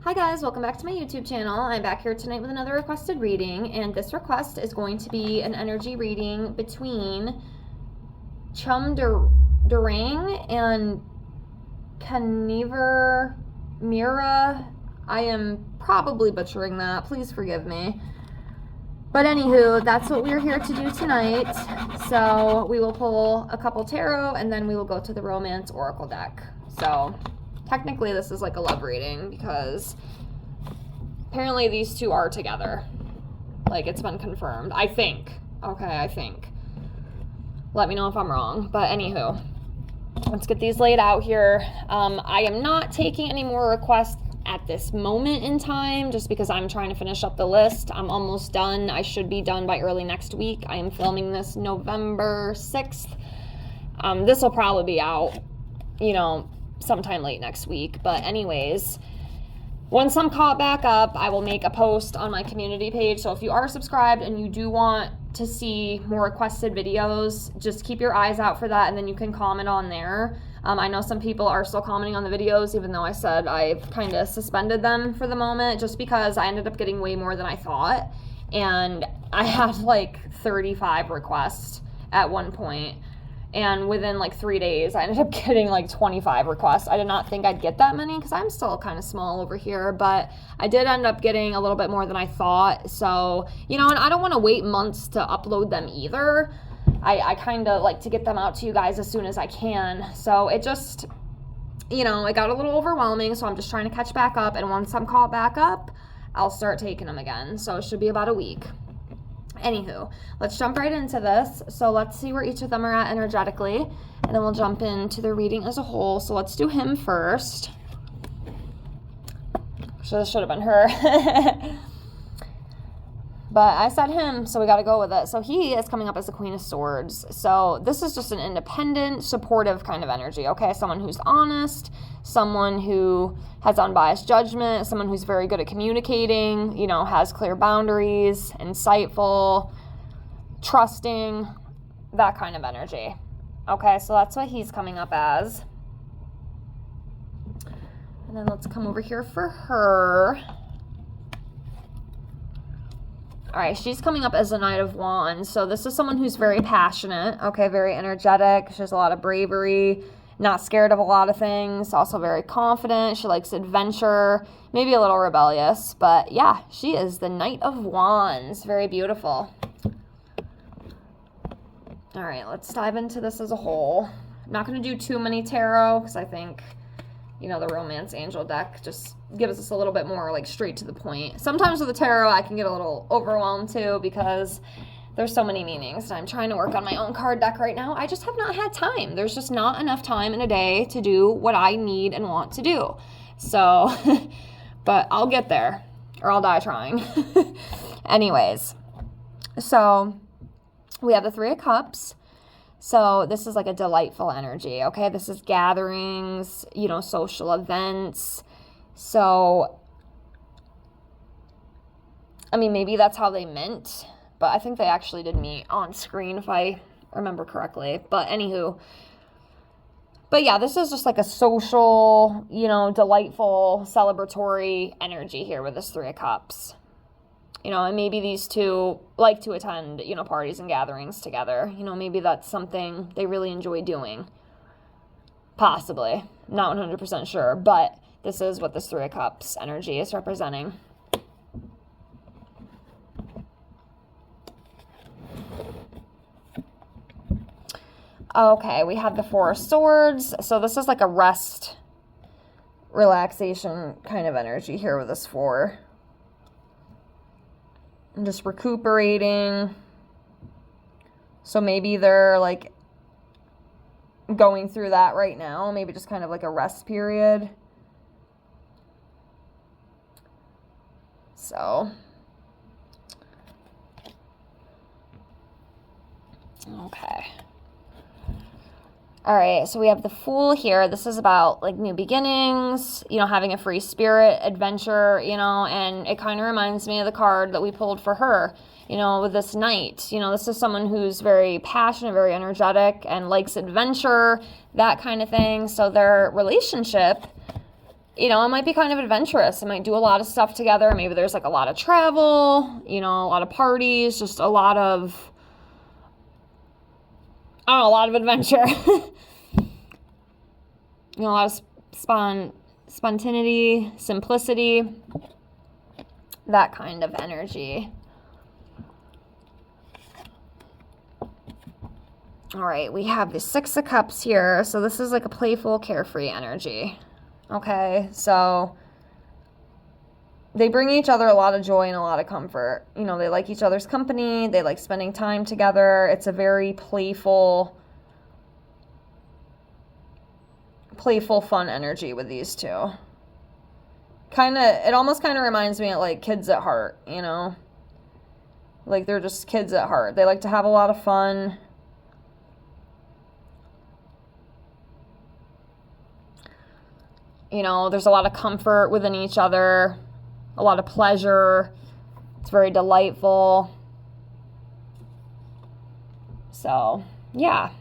Hi guys, welcome back to my YouTube channel. I'm back here tonight with another requested reading, and this request is going to be an energy reading between chum darang and karanveer mehra. I am probably butchering that. Please forgive me. But anywho, that's what we're here to do tonight. So we will pull a couple tarot and then we will go to the romance oracle deck. So technically this is like a love reading because apparently these two are together. Like, it's been confirmed. I think. Okay, I think. Let me know if I'm wrong. But anywho, let's get these laid out here. I am not taking any more requests at this moment in time just because I'm trying to finish up the list. I'm almost done. I should be done by early next week. I am filming this November 6th. This will probably be out, sometime late next week. But anyways, once I'm caught back up, I will make a post on my community page. So if you are subscribed and you do want to see more requested videos, just keep your eyes out for that, and then you can comment on there. I know some people are still commenting on the videos, even though I said I've kind of suspended them for the moment, just because I ended up getting way more than I thought. And I had like 35 requests at one point. And within like 3 days, I ended up getting like 25 requests. I did not think I'd get that many because I'm still kind of small over here, but I did end up getting a little bit more than I thought. So, and I don't want to wait months to upload them either. I kind of like to get them out to you guys as soon as I can. So it just, it got a little overwhelming. So I'm just trying to catch back up. And once I'm caught back up, I'll start taking them again. So it should be about a week. Anywho, let's jump right into this. So let's see where each of them are at energetically, and then we'll jump into the reading as a whole. So let's do him first. So this should have been her. But I said him, so we got to go with it. So he is coming up as the Queen of Swords. So this is just an independent, supportive kind of energy, okay? Someone who's honest, someone who has unbiased judgment, someone who's very good at communicating, has clear boundaries, insightful, trusting, that kind of energy. Okay, so that's what he's coming up as. And then let's come over here for her. All right, she's coming up as the Knight of Wands. So this is someone who's very passionate, okay, very energetic. She has a lot of bravery, not scared of a lot of things, also very confident. She likes adventure, maybe a little rebellious. But yeah, she is the Knight of Wands. Very beautiful. All right, let's dive into this as a whole. I'm not going to do too many tarot because I think, the Romance Angel deck just gives us a little bit more like straight to the point. Sometimes with the tarot, I can get a little overwhelmed too because there's so many meanings. And I'm trying to work on my own card deck right now. I just have not had time. There's just not enough time in a day to do what I need and want to do. So, but I'll get there or I'll die trying. Anyways, so we have the Three of Cups. So this is like a delightful energy, okay? This is gatherings, social events. So, maybe that's how they meant, but I think they actually did meet on screen if I remember correctly. But anywho, but yeah, this is just like a social, delightful, celebratory energy here with this Three of Cups. And maybe these two like to attend, parties and gatherings together. Maybe that's something they really enjoy doing. Possibly. Not 100% sure, but this is what this Three of Cups energy is representing. Okay, we have the Four of Swords. So this is like a rest, relaxation kind of energy here with this four. I'm just recuperating. So maybe they're like going through that right now. Maybe just kind of like a rest period. So, okay. All right, so we have the Fool here. This is about like new beginnings, having a free spirit, adventure, and it kind of reminds me of the card that we pulled for her, with this Knight. This is someone who's very passionate, very energetic, and likes adventure, that kind of thing. So their relationship you know, it might be kind of adventurous. It might do a lot of stuff together. Maybe there's like a lot of travel, you know, a lot of parties, just a lot of, I don't know, a lot of adventure. You know, a lot of spontaneity, simplicity, that kind of energy. All right, we have the Six of Cups here. So this is like a playful, carefree energy. Okay, so they bring each other a lot of joy and a lot of comfort. You know, they like each other's company. They like spending time together. It's a very playful, fun energy with these two. It almost kind of reminds me of like kids at heart, you know? Like they're just kids at heart. They like to have a lot of fun. You know, there's a lot of comfort within each other, a lot of pleasure. It's very delightful. So, yeah.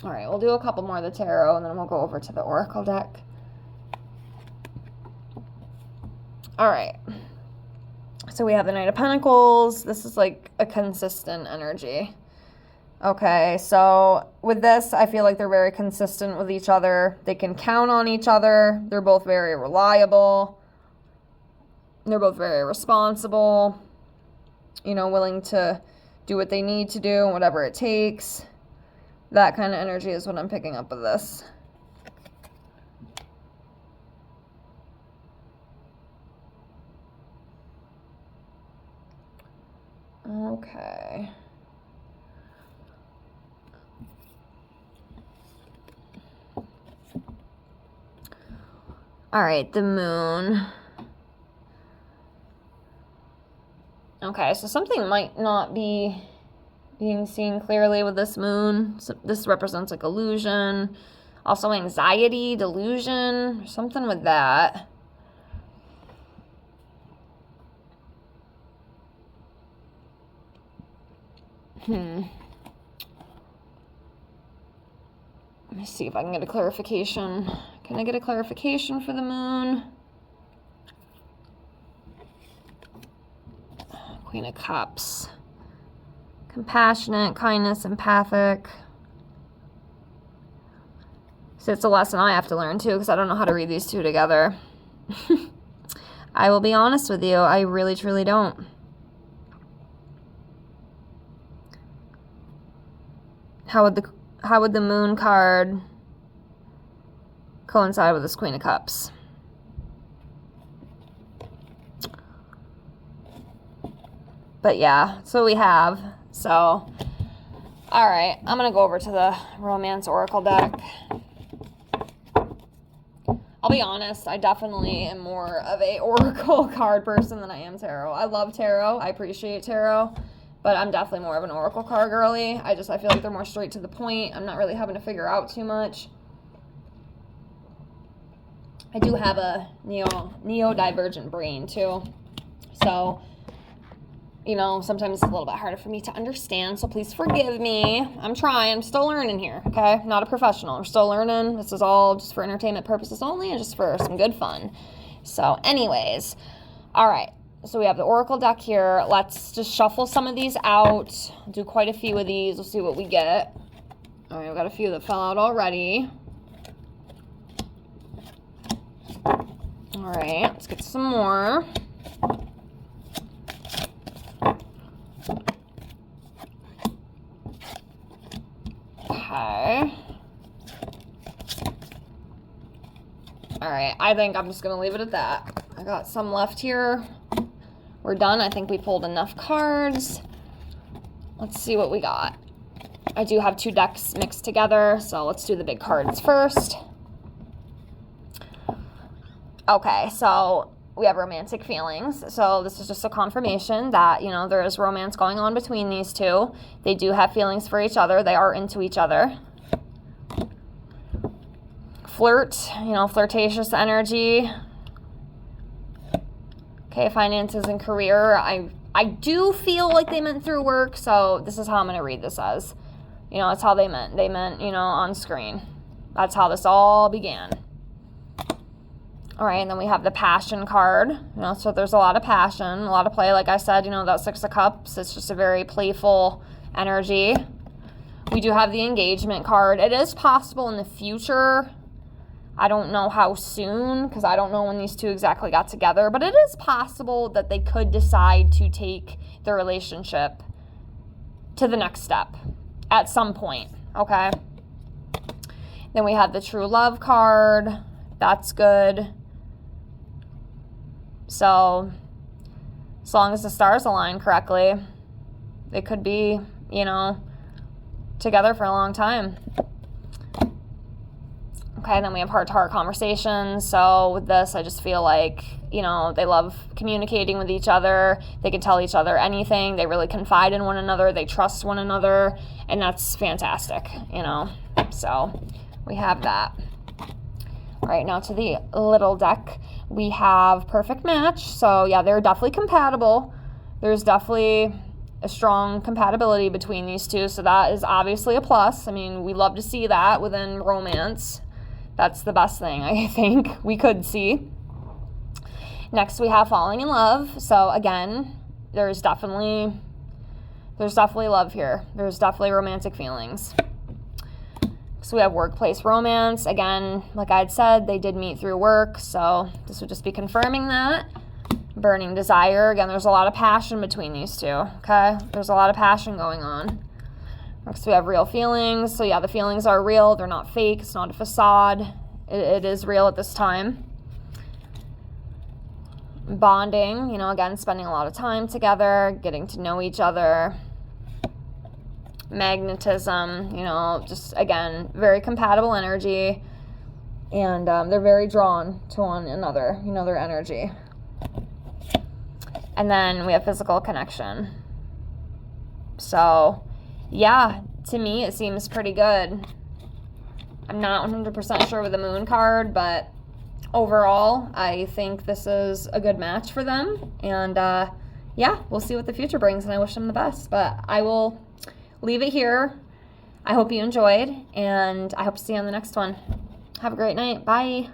All right, we'll do a couple more of the tarot, and then we'll go over to the oracle deck. All right. So we have the Knight of Pentacles. This is like a consistent energy. Okay, so with this, I feel like they're very consistent with each other. They can count on each other. They're both very reliable. They're both very responsible. You know, willing to do what they need to do, whatever it takes. That kind of energy is what I'm picking up with this. Okay. All right, the moon. Okay, so something might not be being seen clearly with this moon. So this represents like illusion. Also anxiety, delusion, something with that. Let me see if I can get a clarification. Can I get a clarification for the moon? Queen of Cups. Compassionate, kindness, empathic. So it's a lesson I have to learn too, because I don't know how to read these two together. I will be honest with you, I really truly don't. How would the moon card coincide with this Queen of Cups? But yeah, that's what we have. So, all right, I'm going to go over to the Romance Oracle deck. I'll be honest, I definitely am more of a Oracle card person than I am Tarot. I love Tarot. I appreciate Tarot. But I'm definitely more of an Oracle card girly. I feel like they're more straight to the point. I'm not really having to figure out too much. I do have a neurodivergent brain too. So, you know, sometimes it's a little bit harder for me to understand. So please forgive me. I'm trying. I'm still learning here, okay? I'm not a professional. We're still learning. This is all just for entertainment purposes only and just for some good fun. So anyways, all right. So we have the Oracle deck here. Let's just shuffle some of these out. Do quite a few of these. We'll see what we get. All right, we've got a few that fell out already. All right, let's get some more. Okay. All right, I think I'm just going to leave it at that. I got some left here. We're done. I think we pulled enough cards. Let's see what we got. I do have two decks mixed together, so let's do the big cards first. Okay, so we have romantic feelings. So this is just a confirmation that, you know, there is romance going on between these two. They do have feelings for each other. They are into each other. Flirt, you know, flirtatious energy. Okay, finances and career. I do feel like they meant through work, so this is how I'm going to read this as. You know, it's how they meant. They meant, you know, on screen. That's how this all began. All right, and then we have the passion card. So there's a lot of passion, a lot of play. Like I said, that Six of Cups, it's just a very playful energy. We do have the engagement card. It is possible in the future. I don't know how soon, because I don't know when these two exactly got together, but it is possible that they could decide to take their relationship to the next step at some point, okay? Then we have the true love card. That's good. So, as long as the stars align correctly, they could be, together for a long time. Okay, then we have heart-to-heart conversations. So with this, I just feel like, they love communicating with each other. They can tell each other anything. They really confide in one another. They trust one another. And that's fantastic, So we have that. All right, now to the little deck. We have perfect match. So yeah, they're definitely compatible. There's definitely a strong compatibility between these two. So that is obviously a plus. I mean, we love to see that within romance. That's the best thing I think we could see. Next, we have falling in love. So again, there's definitely love here. There's definitely romantic feelings. So we have workplace romance. Again, like I'd said, they did meet through work. So this would just be confirming that. Burning desire. Again, there's a lot of passion between these two. Okay, there's a lot of passion going on. Next, we have real feelings. So yeah, the feelings are real. They're not fake. It's not a facade. It is real at this time. Bonding, again, spending a lot of time together, getting to know each other. Magnetism, just, again, very compatible energy. And they're very drawn to one another, their energy. And then we have physical connection. So yeah, to me, it seems pretty good. I'm not 100% sure with the moon card, but overall, I think this is a good match for them. And yeah, we'll see what the future brings, and I wish them the best. But I will leave it here. I hope you enjoyed, and I hope to see you on the next one. Have a great night. Bye.